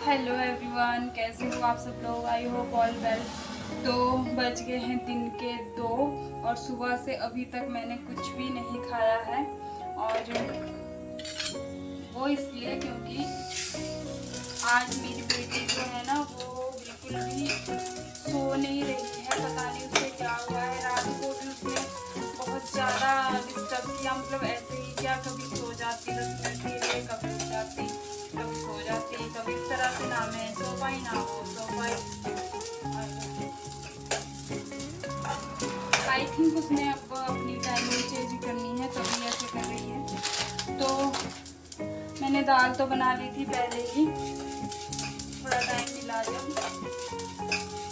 Hello everyone, कैसे हो आप सब लोग। I hope all well. तो बज गए हैं दिन के 2 और सुबह से अभी तक मैंने कुछ भी नहीं खाया है। और वो इसलिए क्योंकि आज मेरी बेटी जो है ना वो बिल्कुल भी सो नहीं रही है। पता नहीं उसे क्या हुआ है। रात को भी उसने बहुत ज़्यादा डिस्टर्ब किया, मतलब ऐसे ही क्या, कभी सो जाती 10 मिनट के लिए, कभी उठ जाती, कभी सो जाती, कभी इस तरह से ना मैं सो पाई ना वो सो पाई। आई थिंक उसने अब अपनी टाइमिंग चेंज करनी है तभी ऐसे कर रही है। तो मैंने दाल तो बना ली थी पहले ही, थोड़ा टाइम मिला जब,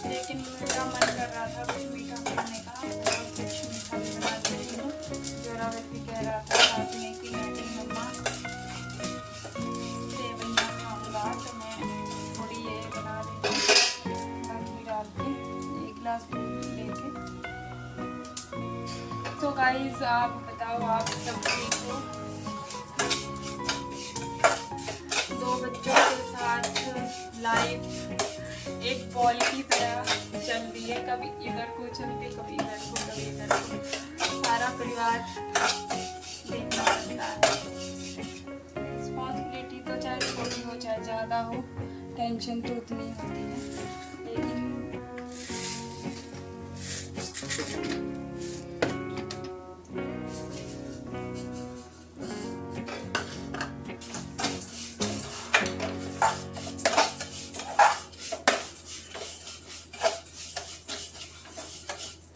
लेकिन मेरा मन कर रहा था कुछ मीठा खाने का, तो कुछ मीठा भी बना देती हूँ। जोरावर भी कह रहा था खाने की, नहीं मम्मा सेवइयाँ खाऊंगा, तो मैं थोड़ी ये बना देती हूँ घी डाल के 1 गिलास दूध लेके। तो गाइस आप बताओ, आप सब ठीक हो? 2 बच्चों के साथ लाइफ एक बॉल की तरह चल रही है, कभी इधर को चलते, कभी इधर को, कभी इधर को। सारा परिवार देखना पड़ता है। रिस्पॉन्सिबिलिटी तो चाहे छोटी हो चाहे ज़्यादा हो, टेंशन तो उतनी होती है। लेकिन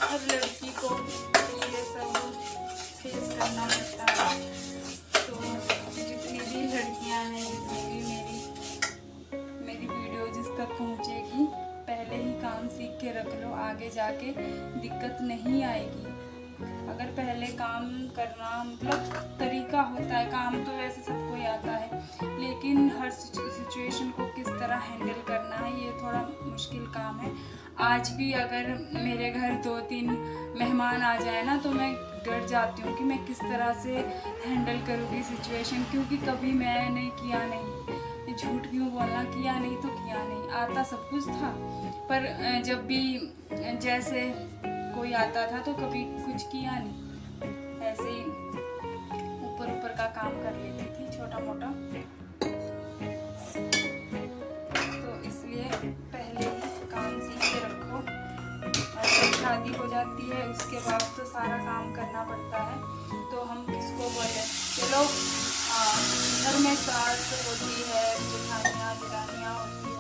हर लड़की को ये सब फेस करना पड़ता है। तो जितनी भी लड़कियां हैं, जितनी भी मेरी वीडियो जिस तक पहुंचेगी, पहले ही काम सीख के रख लो, आगे जाके दिक्कत नहीं आएगी। अगर पहले काम करना, मतलब तरीका होता है, काम तो वैसे सबको ही आता है, लेकिन हर सिचुएशन को किस तरह हैंडल करना है ये थोड़ा मुश्किल काम है। आज भी अगर मेरे घर 2-3 मेहमान आ जाए ना, तो मैं डर जाती हूँ कि मैं किस तरह से हैंडल करूँगी सिचुएशन, क्योंकि कभी मैंने किया नहीं। झूठ क्यों बोलना, किया नहीं तो किया नहीं, आता सब कुछ था, पर जब भी जैसे कोई आता था तो कभी कुछ किया नहीं, ऐसे ही ऊपर ऊपर का काम कर लेती थी छोटा मोटा। तो इसलिए पहले ही काम सीख के रखो, और जब शादी हो जाती है उसके बाद तो सारा काम करना पड़ता है। तो हम किसको बोले, चलो घर में सास होती है, जेठानियाँ जेठानियाँ होती है,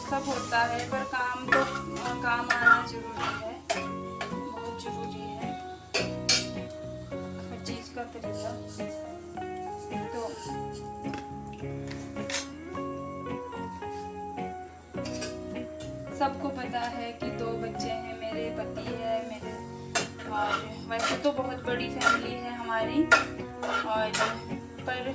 सब होता है, पर काम आना जरूरी है, बहुत जरूरी है हर चीज़ का तरीका। तो सबको पता है कि 2 बच्चे हैं, मेरे पति है मेरे, और वैसे तो बहुत बड़ी फैमिली है हमारी, और पर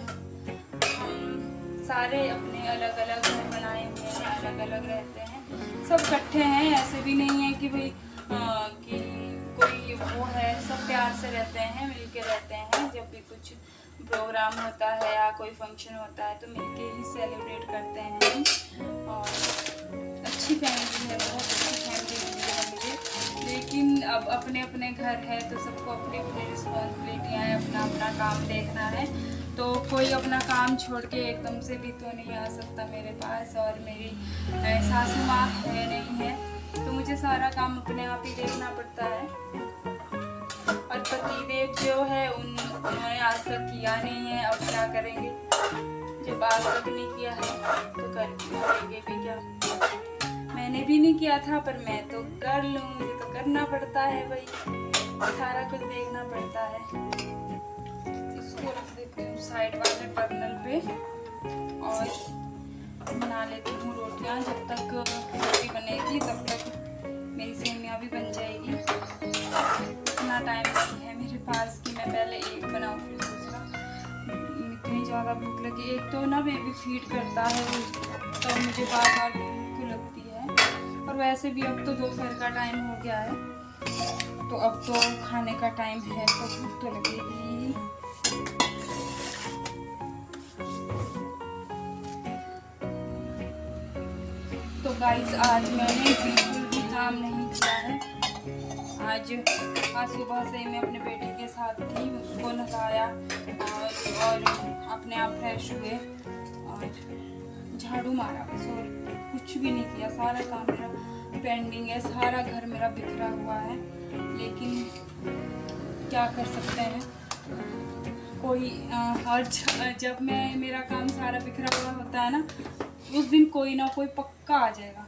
हम सारे अपने अलग अलग घर बनाए हुए हैं, अलग अलग रहते हैं, सब इकट्ठे हैं। ऐसे भी नहीं है कि भाई कि कोई वो है, सब प्यार से रहते हैं, मिलके रहते हैं। जब भी कुछ प्रोग्राम होता है या कोई फंक्शन होता है तो मिलके ही सेलिब्रेट करते हैं। और अच्छी फैमिली है, बहुत अच्छी फैमिली मिली है मुझे। लेकिन अब अपने अपने घर है तो सबको अपनी अपनी रिस्पॉन्सिबिलिटियाँ हैं, अपना अपना काम देखना है। तो कोई अपना काम छोड़ के एकदम से भी तो नहीं आ सकता मेरे पास, और मेरी सासू माँ है नहीं है, तो मुझे सारा काम अपने आप ही देखना पड़ता है। और पतिदेव जो है उन्होंने आज तक किया नहीं है, अब क्या करेंगे, जब आज तक नहीं किया है तो करेंगे भी क्या। मैंने भी नहीं किया था, पर मैं तो कर लूँ, मुझे तो करना पड़ता है भाई, सारा कुछ देखना पड़ता है। इसको रख देती हूँ साइड वाले बर्नर पे और बना लेती हूँ रोटियाँ। जब तक रोटी बनेगी तब तक मेरी सेमियाँ भी बन जाएगी। इतना टाइम नहीं है मेरे पास कि मैं पहले एक बनाऊँ फिर दूसरा, इतनी ज़्यादा भूख लगी। एक तो ना बेबी फीड करता है तो मुझे बार बार भूख लगती है, और वैसे भी अब तो दोपहर का टाइम हो गया है, तो अब तो खाने का टाइम है, तो भूख तो लगेगी। गाइस आज मैंने बिल्कुल भी काम नहीं किया है। आज सुबह से मैं अपने बेटे के साथ थी, उसको नहलाया और अपने आप फ्रेश हुए और झाड़ू मारा बस, और कुछ भी नहीं किया। सारा काम मेरा पेंडिंग है, सारा घर मेरा बिखरा हुआ है, लेकिन क्या कर सकते हैं कोई। और जब मेरा काम सारा बिखरा हुआ होता है ना, उस दिन कोई ना कोई पक्का आ जाएगा,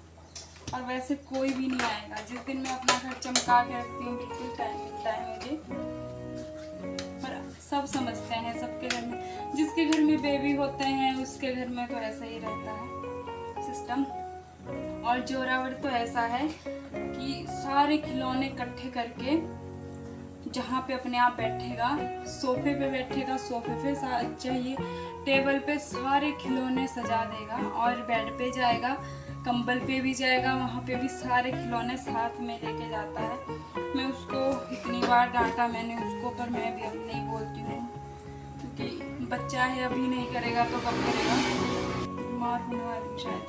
और वैसे कोई भी नहीं आएगा। जिस दिन मैं अपना घर चमका के रखती हूँ बिल्कुल टाइम मिलता है मुझे। पर सब समझते हैं, सबके घर में, जिसके घर में बेबी होते हैं उसके घर में तो ऐसा ही रहता है सिस्टम। और जोरावर तो ऐसा है कि सारे खिलौने इकट्ठे करके जहाँ पे अपने आप बैठेगा, सोफे पे बैठेगा, सोफे पे चाहिए, टेबल पे सारे खिलौने सजा देगा, और बेड पे जाएगा, कंबल पे भी जाएगा, वहाँ पे भी सारे खिलौने साथ में लेके जाता है। मैं उसको इतनी बार डांटा मैंने उसको, पर मैं भी अब नहीं बोलती हूँ, क्योंकि बच्चा है, अभी नहीं करेगा तो कब करेगा। बीमार होने वाली हूँ शायद।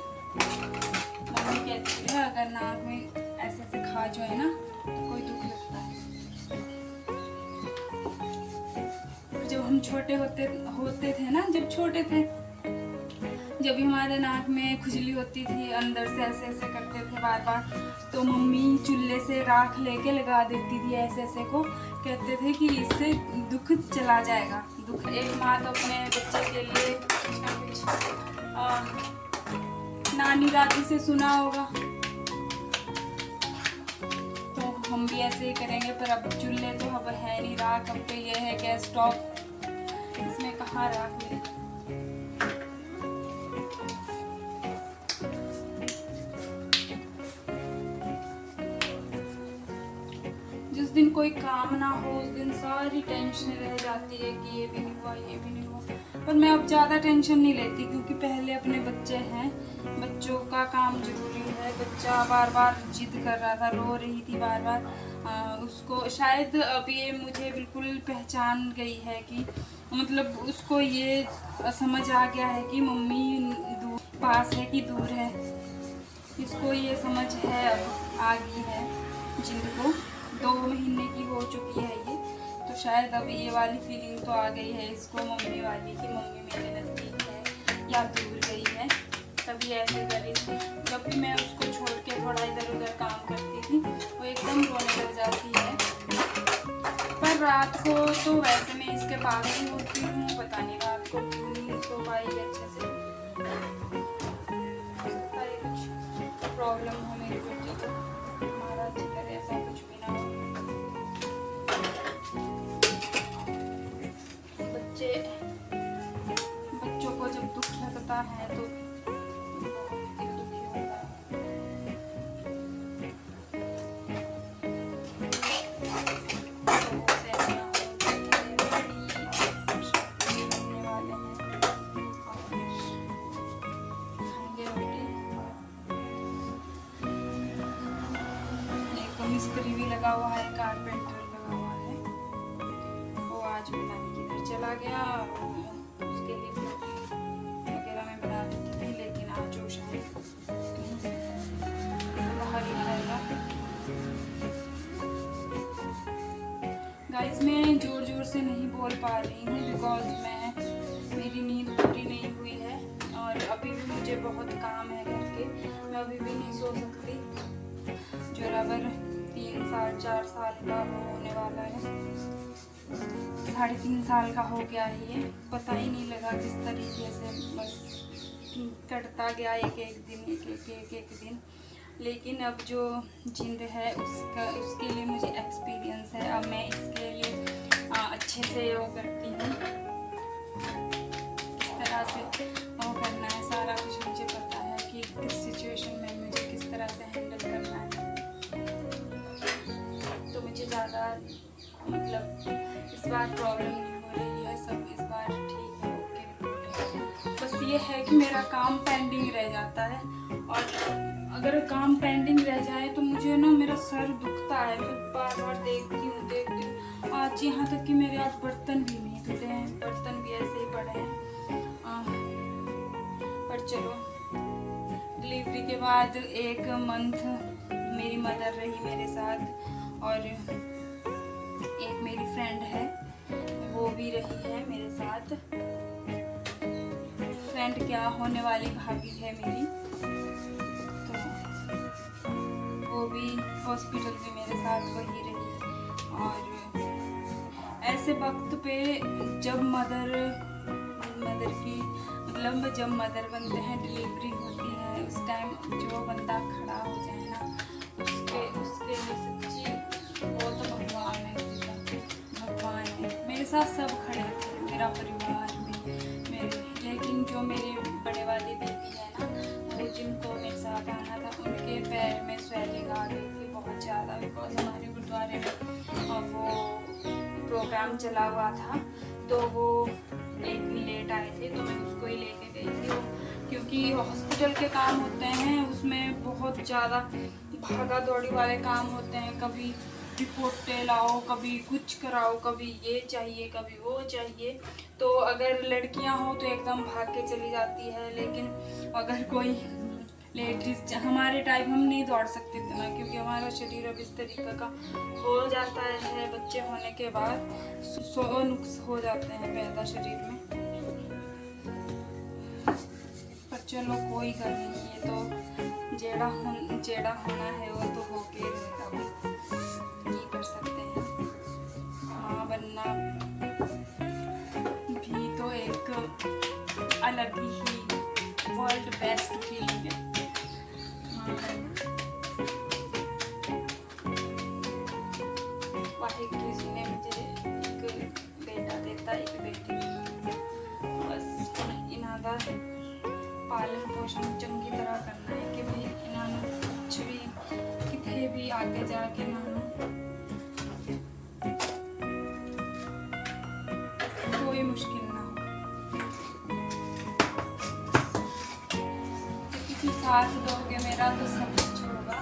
मम्मी कहती है अगर नाक में ऐसे ऐसे खा जो है ना तो कोई दुख लगता है। जब हम छोटे होते थे ना, जब छोटे थे, जब भी हमारे नाक में खुजली होती थी, अंदर से ऐसे ऐसे करते थे बार बार, तो मम्मी चूल्हे से राख लेके लगा देती थी ऐसे ऐसे को। कहते थे कि इससे दुख चला जाएगा। दुख, एक माँ तो अपने बच्चे के लिए कुछ नानी दादी से सुना होगा, तो हम भी ऐसे ही करेंगे। पर अब चूल्हे तो अब है नहीं, राख अब तो ये है गैस स्टोव, इसमें कहाँ राख मिले। जिस दिन कोई काम ना हो उस दिन सारी टेंशन रह जाती है कि ये भी नहीं हुआ, ये भी नहीं हुआ। पर मैं अब ज़्यादा टेंशन नहीं लेती, क्योंकि पहले अपने बच्चे हैं, बच्चों का काम जरूरी है। बच्चा बार बार जिद कर रहा था, रो रही थी बार बार, उसको शायद अब ये मुझे बिल्कुल पहचान गई है कि मतलब उसको ये समझ आ गया है कि मम्मी दूर पास है कि दूर है। इसको ये समझ है, अब आ गई है जिंद को। 2 महीने की हो चुकी है ये, तो शायद अब ये वाली फीलिंग तो आ गई है इसको, मम्मी वाली, कि मम्मी मेरे नज़दीक है या दूर गई है। तभी ऐसे कर रही थी। जब भी मैं उसको छोड़ के थोड़ा इधर उधर काम करती थी, वो एकदम रोने लग जाती है। पर रात को तो वैसे मैं इसके पास ही होती हूँ, पता नहीं रात को क्यों नहीं सो पाई अच्छे से। कुछ प्रॉब्लम हो मेरी बेटी को, हमारा अच्छी तरह ऐसा कुछ भी ना हो। बच्चों को जब दुख लगता है तो बहुत दिल दुखी होता है। मिस्त्री भी लगा हुआ है, कारपेंटर लगा हुआ है, वो आज पता नहीं किधर चला गया। उसके लिए वगैरह मैं बना देती थी, लेकिन आज वो शायद बाहर ही रहेगा। गाइस मैं जोर जोर से नहीं बोल पा रही हूँ, बिकॉज मेरी नींद पूरी नहीं हुई है, और अभी भी मुझे बहुत काम है घर के, मैं अभी भी नहीं सो सकती। जोरावर 3 साल 4 साल का होने वाला है, 3.5 साल का हो गया है ये। पता ही नहीं लगा किस तरीके से बस कटता गया एक एक दिन। लेकिन अब जो जिंद है उसके लिए मुझे एक्सपीरियंस है। अब मैं इसके लिए अच्छे से वो करती हूँ, किस तरह से वो करना है, सारा कुछ मुझे पता है कि किस सिचुएशन में मुझे किस तरह से हैंडल करना है। तो मुझे ज़्यादा मतलब इस बार प्रॉब्लम नहीं हो रही है, सब इस बार ठीक है, ओके। बस ये है कि मेरा काम पेंडिंग रह जाता है, और अगर काम पेंडिंग रह जाए तो मुझे ना मेरा सर दुखता है। मैं बार बार देखती हूँ। आज यहाँ तक कि मेरे आज बर्तन भी नहीं धुले हैं, बर्तन भी ऐसे ही पड़े हैं। पर चलो डिलीवरी के बाद 1 मंथ मेरी मदर रही मेरे साथ, और एक मेरी फ्रेंड है वो भी रही है मेरे साथ। फ्रेंड क्या, होने वाली भाभी है मेरी, तो वो भी हॉस्पिटल में मेरे साथ वही रही। और ऐसे वक्त पे जब मदर की मतलब जब मदर बनते हैं, डिलीवरी होती है, उस टाइम जो बंदा खड़ा हो जाए ना, उसके लिए सच्ची वो तो भगवान है, भगवान है। मेरे साथ सब खड़े थे, मेरा परिवार भी मेरे, लेकिन जो मेरे बड़े वाली दीदी है ना, वो जिनको मेरे साथ आना था, उनके पैर में स्वेलिंग आ गई थी बहुत ज़्यादा, बिकॉज हमारे गुरुद्वारे में वो प्रोग्राम चला हुआ था, तो वो एक दिन लेट आए थे, तो मैं उसको ही लेके गई थी। क्योंकि हॉस्पिटल के काम होते हैं, उसमें बहुत ज़्यादा भागा दौड़ी वाले काम होते हैं, कभी रिपोर्टें लाओ, कभी कुछ कराओ, कभी ये चाहिए, कभी वो चाहिए। तो अगर लड़कियां हो तो एकदम भाग के चली जाती है, लेकिन अगर कोई लेडीज, हमारे टाइप हम नहीं दौड़ सकते थे ना, क्योंकि हमारा शरीर अब इस तरीके का हो जाता है, बच्चे होने के बाद 100 नुक्स हो जाते हैं पैदा शरीर में। पर चलो कोई कर नहीं, ये तो जेड़ा होना है वो तो होके रहेगा, ये कर सकते हैं। माँ बनना भी तो एक अलग ही वर्ल्ड बेस्ट फीलिंग है। वाहिगुरु जी ने मुझे एक बेटा देता, एक बेटी, बस इन्हां दा पालन पोषण चंगी तरह करना है कि भाई इन्होंने कुछ भी कितने भी आगे जाके इन्होंने कोई मुश्किल ना हो, किसी साथ दोगे मेरा तो सब कुछ होगा।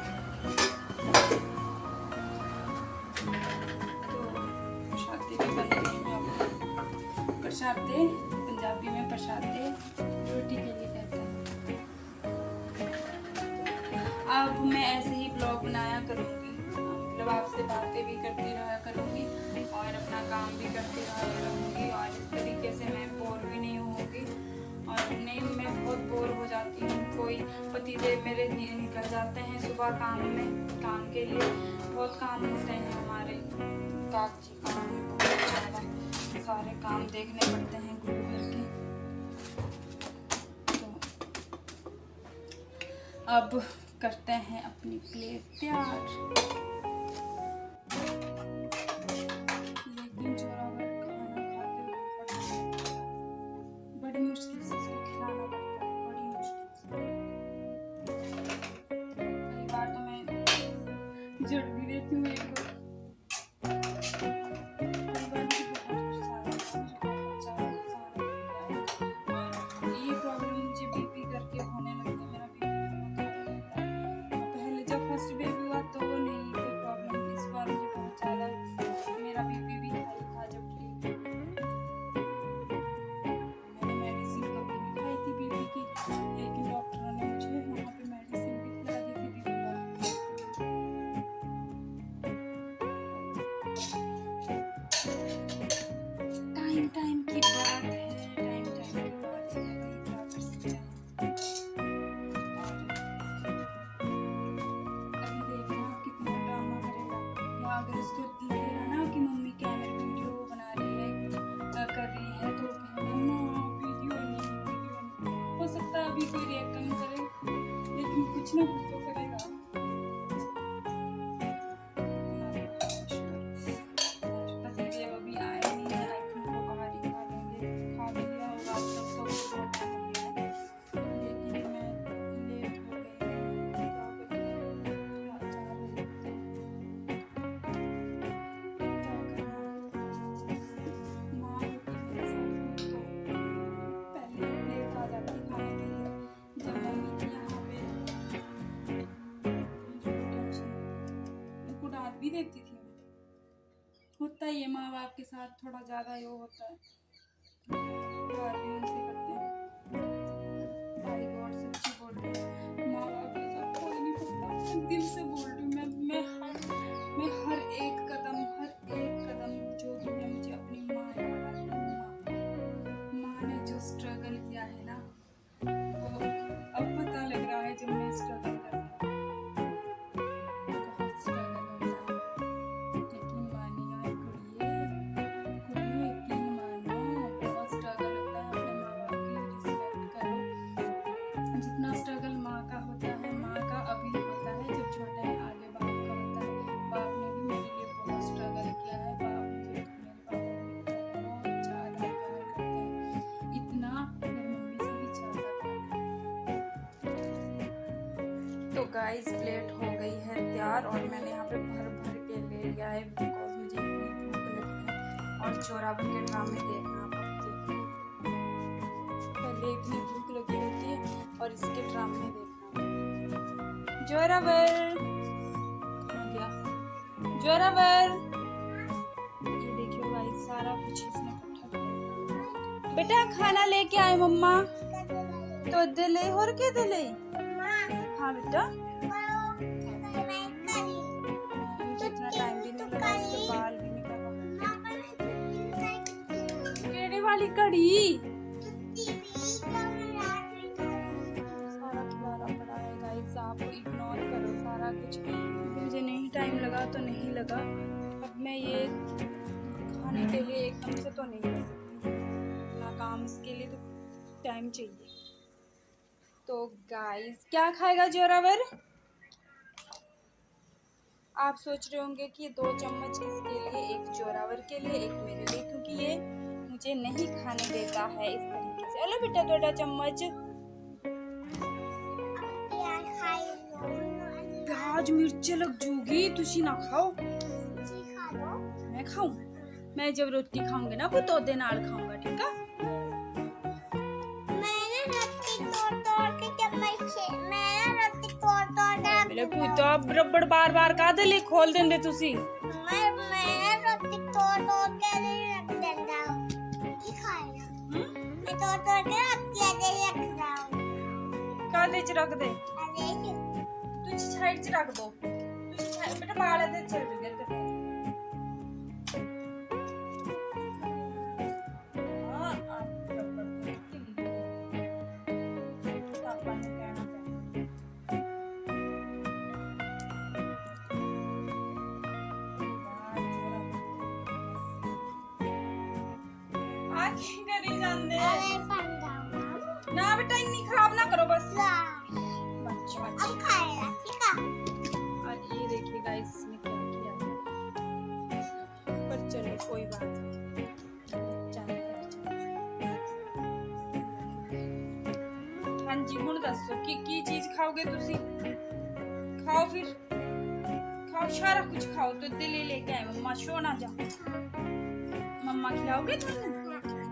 तो प्रसादे भी बनते हैं, प्रसादे पंजाबी में प्रसादे रोटी के लिए कहते हैं। अब मैं ऐसे ही ब्लॉग बनाया करूँगी, मतलब आपसे बातें भी करती रहा करूँगी और अपना काम भी करती रहा करूँगी, और इस तरीके से मैं बोर भी नहीं होंगी। और नहीं, मैं बहुत बोर हो जाती हूँ। कोई पतिदेव मेरे निकल जाते हैं सुबह काम के लिए, बहुत काम होते हैं हमारे, कागजी काम, बहुत ज़्यादा सारे काम देखने पड़ते हैं गुरु घर के। तो अब करते हैं अपनी प्लेट तैयार। लेकिन जोरावर खाना खाते हुए बड़ी मुश्किल से इसको खिलाना पड़ता है, बड़ी मुश्किल से। कई बार तो मैं जड़ भी देती हूँ एक बार। कई बार मुझे बहुत गुस्सा आता है, मुझे बहुत ज़्यादा गुस्सा आने लगता है, और ये प्रॉब्लम मुझे बीपी करके होने लगी है। मेरा बीपी बहुत हाई रहता है। पहले जब फर्स्ट बेबी हुआ तो नहीं कोई प्रॉब्लम थी, इस बार मुझे बहुत ज़्यादा, मेरा बीपी भी हाई था जब डिलीवरी मैंने मेडिसिन कभी भी खाई थी बीपी की, लेकिन डॉक्टरों ने मुझे वहाँ पे मेडिसिन भी खिला दी थी बीपी वाली। टाइम की बात है, टाइम की बात है, वही क्या कर सकते हैं। और अभी देखना कितना ड्रामा करेगा, या अगर उसको लगेगा ना कि मम्मी कैमरे वीडियो बना रही है, कुछ कर रही है, तो कहना ना वीडियो नहीं। हो सकता है अभी कोई रिएक्ट नहीं करे, लेकिन कुछ ना कुछ तो करेगा। पतिदेव अभी आए नहीं है, आई थिंक वो बाहर ही खा लेंगे, खा भी लिया होगा अब तक तो बहुत टाइम हो गया है। लेकिन मैं लेट हो गई, क्या करूँगी, थोड़ा 4 बजे उठते हैं, क्या करना। माँ होती मेरे साथ तो पहले लेट आ जाती खाने के लिए, जब मम्मी थी यहाँ पे तो मुझे कोई टेंशन नहीं थी, मेरे को डांट भी देती थी। होता ही है, माँ बाप के साथ थोड़ा ज़्यादा ये होता है, प्यार भी उनसे करते हैं। भाई गॉड सच्ची बोल रही हूँ, जितना स्ट्रगल माँ का होता है, माँ का अभी होता है जब छोटा है, आगे बाप का होता है। बाप ने भी मेरे लिए बहुत स्ट्रगल किया है। बाप मुझे, मेरे पापा मुझे बहुत ज़्यादा प्यार करते हैं, इतना मेरी मम्मी से भी ज़्यादा प्यार करते हैं। तो गाइस प्लेट हो गई है तैयार और मैंने यहाँ पे भर भर के ले लिया है बिकॉज मुझे इतनी भूख लगी है। और चोरावन के ड्रामे देखना आप देखो, पहले इतनी भूख लगी होती है और इसके ड्रामे देखना। जोरावर कहाँ गया? जोरावर, ये देखियो गाइस सारा कुछ इसने इकट्ठा किया। बेटा खाना लेके आए मम्मा। तो दे ले और क्या दे ले? हाँ बेटा, मुझे इतना टाइम भी नहीं लगा, इसके बाल भी नहीं लगा। केड़े वाली कड़ी? सारा खिलारा पड़ा है गाइस, आप इग्नोर करो सारा कुछ। मुझे नहीं टाइम लगा तो नहीं लगा, अब मैं ये खाने के लिए एकदम से तो नहीं कर सकती ना, काम इसके लिए तो टाइम चाहिए। तो गाइस क्या खाएगा जोरावर? आप सोच रहे होंगे कि 2 चम्मच किसके लिए, एक जोरावर के लिए एक मेरे लिए, क्योंकि ये मुझे नहीं खाने देता है इस तरीके से। हेलो बेटा, 2 चम्मच प्याज मिर्च लग जूगी, तुसी ना खाओ। मैं खाऊं? मैं जब रोटी खाऊंगी ना वो तोदे नाल खाऊंगा, ठीक है? मेरे पुत्ता रबड़ बार बार का दे ले खोल देंदे तुसी। कादे च रख दे, तुझे साइड च रख दो, बेटा बाल दे चल गए ते। हां रबड़ पापा ने कहना करी जांदे ना बेटा, इतनी खराब ना करो बस। अब खाएगा, ठीक है? आज ये देखिए गाइस इसने क्या किया, पर चलो कोई बात नहीं। हाँ जी हुण दसो की चीज खाओगे तुसी? खाओ फिर, खाओ सारा कुछ खाओ। तो दिल लेके आए मम्मा, शो ना जा। मम्मा खिलाओगे तुम?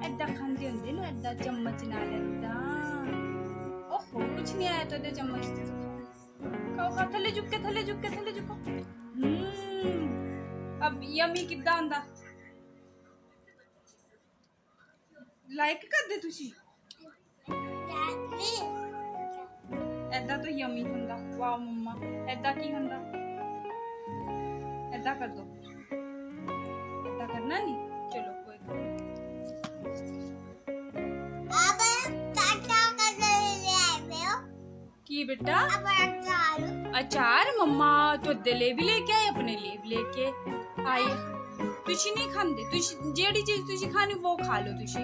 ऐदा खांदे होंदे ना, ऐदा चम्मच नाल ऐदा। ओहो कुछ नहीं आया तो दे चम्मच से खाओ। खाओ थले झुक के, थले झुक के, थले झुको। अब यमी किद्दां आंदा? लाइक कर दे तुसी। ऐदा तो यमी हुंदा। वाह मम्मा, ऐदा की हुंदा? ऐदा कर दो, ऐदा करना नहीं। चलो कोई बात नहीं। की बेटा? अचार मम्मा तो ले भी लेके आए, अपने लिए भी लेके आई। तुसी नहीं खांदे? तुसी जेड़ी चीज तुसी खानी वो खा लो तुसी।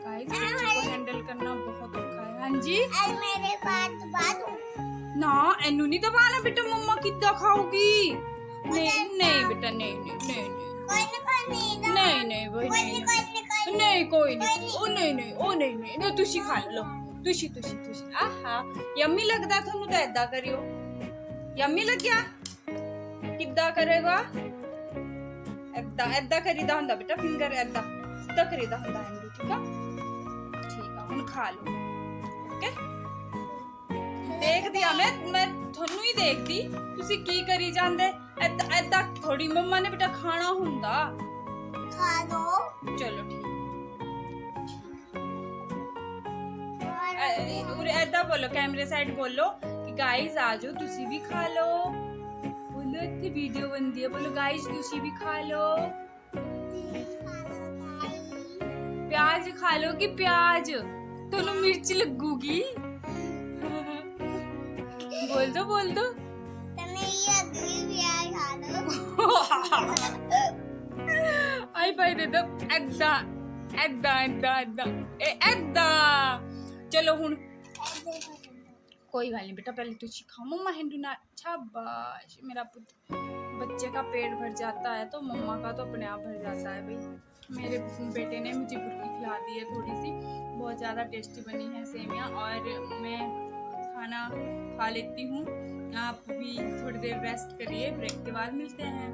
गाइस बच्चे को हैंडल करना बहुत औखा है। हां जी मेरे बात ना, एनु नहीं दबाना बेटा, मम्मा किद्दां खाओगी? नहीं नहीं बेटा, नहीं नहीं नहीं नहीं नहीं भाई नहीं, कोई नहीं, ओ नहीं नहीं, ओ नहीं नहीं, तुसी खा लो, तुसी तुसी तुसी। आहा यम्मी लगदा थानू तो ऐदा करियो। यम्मी लग्या? किद्दां करेगा? ऐदा ऐदा करीदा हुंदा बेटा, फिंगर ऐदा सीधा करीदा हुंदा है, ठीक है? ठीक है हुण खा लो, ओके? देखदी आ मैं थानू ही देखदी, तुसी की करी जांदे? ऐदा ऐदा थोड़ी मम्मा ने बेटा खाना हुंदा। खा लो, चलो ठीक। ऐदा बोलो, कैमरे साइड बोलो कि गाइस आ जाओ तुसी भी खा लो। बोलो इतनी वीडियो बनती है, बोलो गाइस तुसी भी खा लो। प्याज खा लो कि प्याज? दोनों मिर्च लगूगी। बोल दो बोल दो। आई फाई दे दो। ऐदा ऐदा ऐदा ऐदा ऐदा। चलो हुण कोई गल नहीं बेटा, पहले तू खा। मम्मा हिंदू ना, शाबाश मेरा पुत्र। बच्चे का पेट भर जाता है तो मम्मा का तो अपने आप भर जाता है भाई। मेरे बेटे ने मुझे बुर्की खिला दी है थोड़ी सी, बहुत ज़्यादा टेस्टी बनी है सेमियाँ। और मैं खाना खा लेती हूँ, आप भी थोड़ी देर रेस्ट करिए, ब्रेक के बाद मिलते हैं।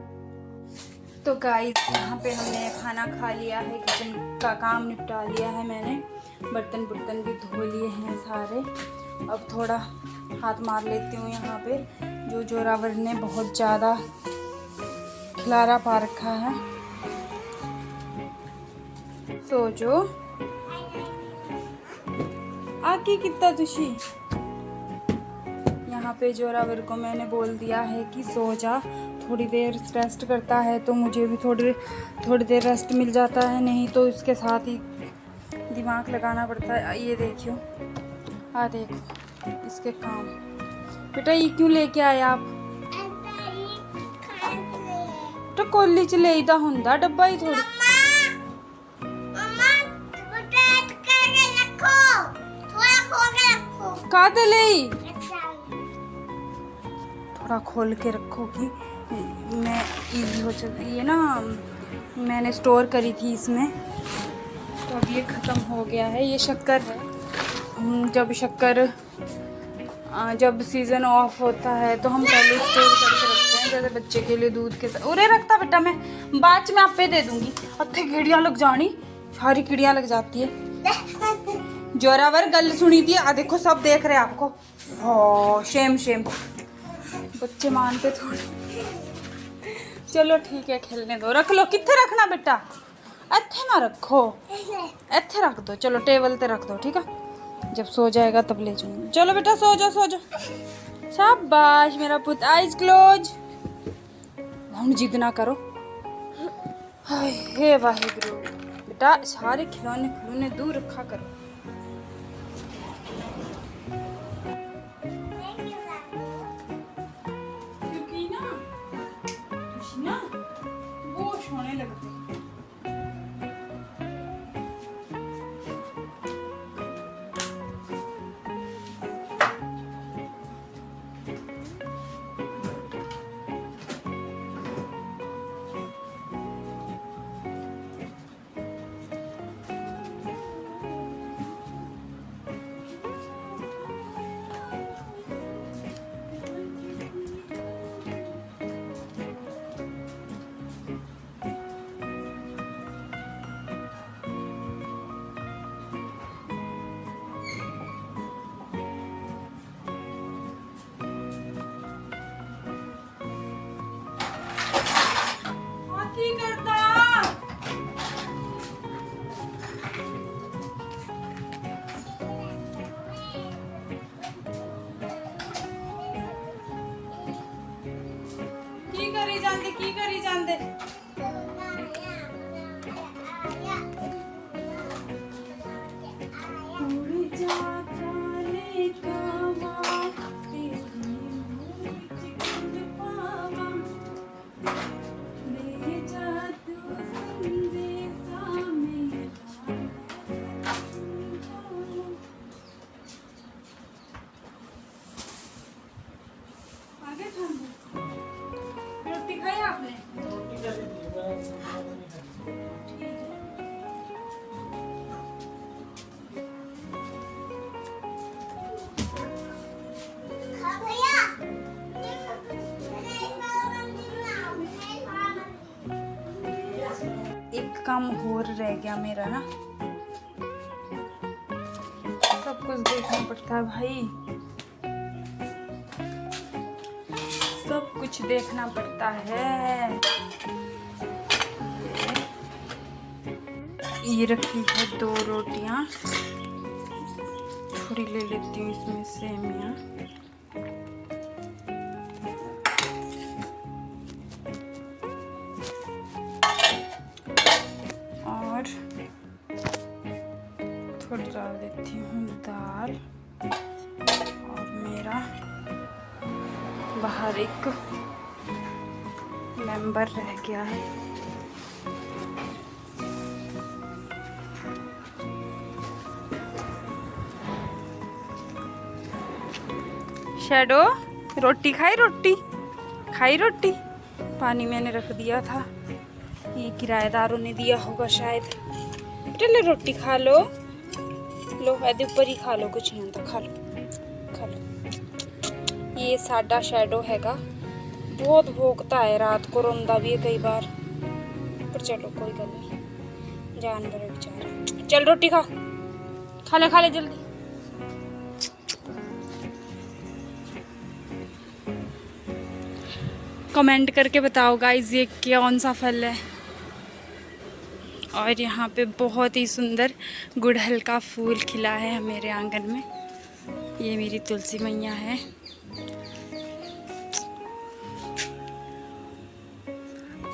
तो गाइस यहाँ पे हमने खाना खा लिया है, किचन का काम निपटा लिया है मैंने, बर्तन भी धो लिए हैं सारे। अब थोड़ा हाथ मार लेती हूँ यहाँ पे, जो जोरावर ने बहुत ज़्यादा खिलारा पा रखा है। सो जो आके कितना तुशी। यहाँ पे जोरावर को मैंने बोल दिया है कि सो जा, थोड़ी देर रेस्ट करता है तो मुझे भी थोड़ी देर रेस्ट मिल जाता है, नहीं तो इसके साथ ही दिमाग लगाना पड़ता है। ये देखियो, देखो इसके काम। बेटा ये क्यों लेके आए आप? तो कॉलेज ले दा हुंदा डब्बा ही थोड़ी। कादे ले थोड़ा खोल के रखोगी, मैं इजी हो ये ना, मैंने स्टोर करी थी इसमें, तो अब ये ख़त्म हो गया है। ये शक्कर है, जब सीज़न ऑफ होता है तो हम पहले स्टोर करके रखते हैं, जैसे बच्चे के लिए दूध के साथ। उरे रखता बेटा, मैं बाद में आपे दे दूंगी। अत्थे कीड़ियाँ लग जानी, सारी कीड़ियाँ लग जाती है। जोरावर गल सुनी थी, देखो सब देख रहे हैं आपको। हो शेम बच्चे मानते थोड़ी। चलो ठीक है, खेलने दो, रख लो। कित्थे रखना बेटा? इत्थे ना रखो, इत्थे रख दो। चलो टेबल पे रख दो, ठीक है? जब सो जाएगा तब ले जाऊंगी। चलो बेटा सो जाओ। शाबाश मेरा पुत, आइज क्लोज। हम जिद ना करो। हे वाहिगुरु, बेटा सारे खिलौने दूर रखा करो। क्योंकि ना वो सोने लगते। की करी जांदे रोटी खाई आपने? एक काम और रह गया मेरा ना, सब कुछ देखना पड़ता है भाई, सब कुछ देखना पड़ता है। ये रखी है 2 रोटियां, थोड़ी ले लेती हूँ इसमें सेमियाँ। और थोड़ी डाल देती हूँ दाल। और मेरा बाहर एक मेंबर रह गया है, शैडो रोटी खाई, रोटी खाई, रोटी पानी मैंने रख दिया था, ये किराएदारों ने दिया होगा शायद। बेटा ले रोटी खा लो, लो ऐसे ऊपर ही खा लो, कुछ नहीं होता, खा लो खा लो। ये साडा शैडो हैगा, बहुत भौंकता है, रात को रोंदा भी है कई बार, पर चलो कोई गल नहीं, जानवर है बेचारा। चल रोटी खा ले जल्दी। कमेंट करके बताओ गाइस ये कौन सा फल है। और यहाँ पे बहुत ही सुंदर गुड़हल का फूल खिला है मेरे आंगन में। ये मेरी तुलसी मैया है।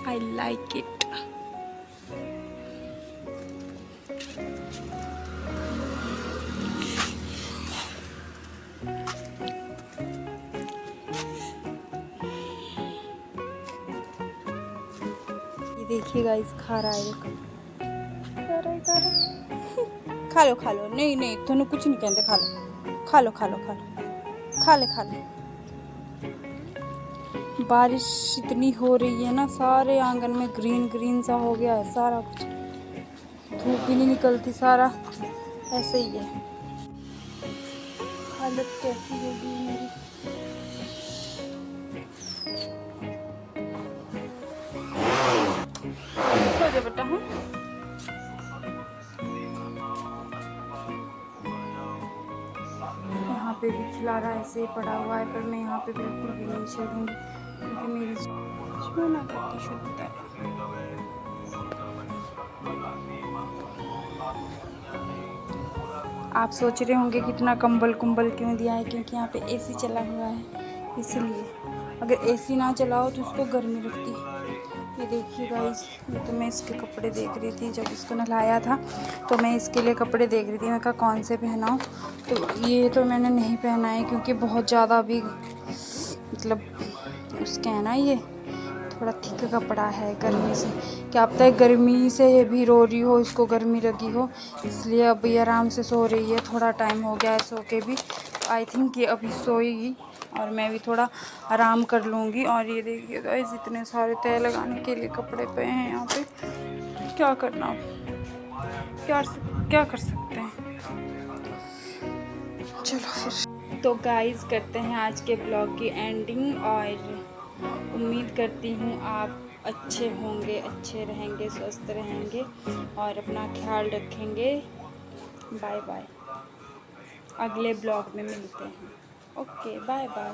I like it. ये देखिए गाइस खा रहा है, खा लो। नहीं तुमने कुछ नहीं कहते, खा लो खा ले। बारिश इतनी हो रही है ना, सारे आंगन में ग्रीन सा हो गया है सारा कुछ, धूप भी नहीं निकलती, सारा ऐसे ही है। हालत कैसी होगी मेरी। सो जा बेटा। हाँ यहाँ पे भी खिला रहा है, ऐसे ही पड़ा हुआ है, पर मैं यहाँ पे बिल्कुल भी नहीं छोड़ूंगी क्योंकि मेरी सोना करती शुद्धता है। आप सोच रहे होंगे कितना कंबल क्यों दिया है, क्योंकि यहाँ पे एसी चला हुआ है, इसलिए। अगर एसी ना चलाओ तो उसको गर्मी लगती है। ये देखिए गाइस, ये तो मैं इसके कपड़े देख रही थी, जब इसको नहलाया था तो मैं इसके लिए कपड़े देख रही थी, मैं कहा कौन से पहनाऊँ। तो ये तो मैंने नहीं पहना है क्योंकि बहुत ज़्यादा अभी मतलब उसके है ना, ये थोड़ा थिक कपड़ा है गर्मी से। क्या पता है गर्मी से भी रो रही हो, इसको गर्मी लगी हो, इसलिए अभी आराम से सो रही है। थोड़ा टाइम हो गया है सो के भी, आई थिंक ये अभी सोएगी और मैं भी थोड़ा आराम कर लूँगी। और ये देखिए गाइस, इतने सारे तय लगाने के लिए कपड़े पे हैं यहाँ पे, क्या करना, क्या कर सकते हैं। चलो फिर तो गाइस करते हैं आज के ब्लॉग की एंडिंग, और उम्मीद करती हूँ आप अच्छे होंगे, अच्छे रहेंगे, स्वस्थ रहेंगे और अपना ख्याल रखेंगे। बाय बाय, अगले ब्लॉग में मिलते हैं। Okay bye bye.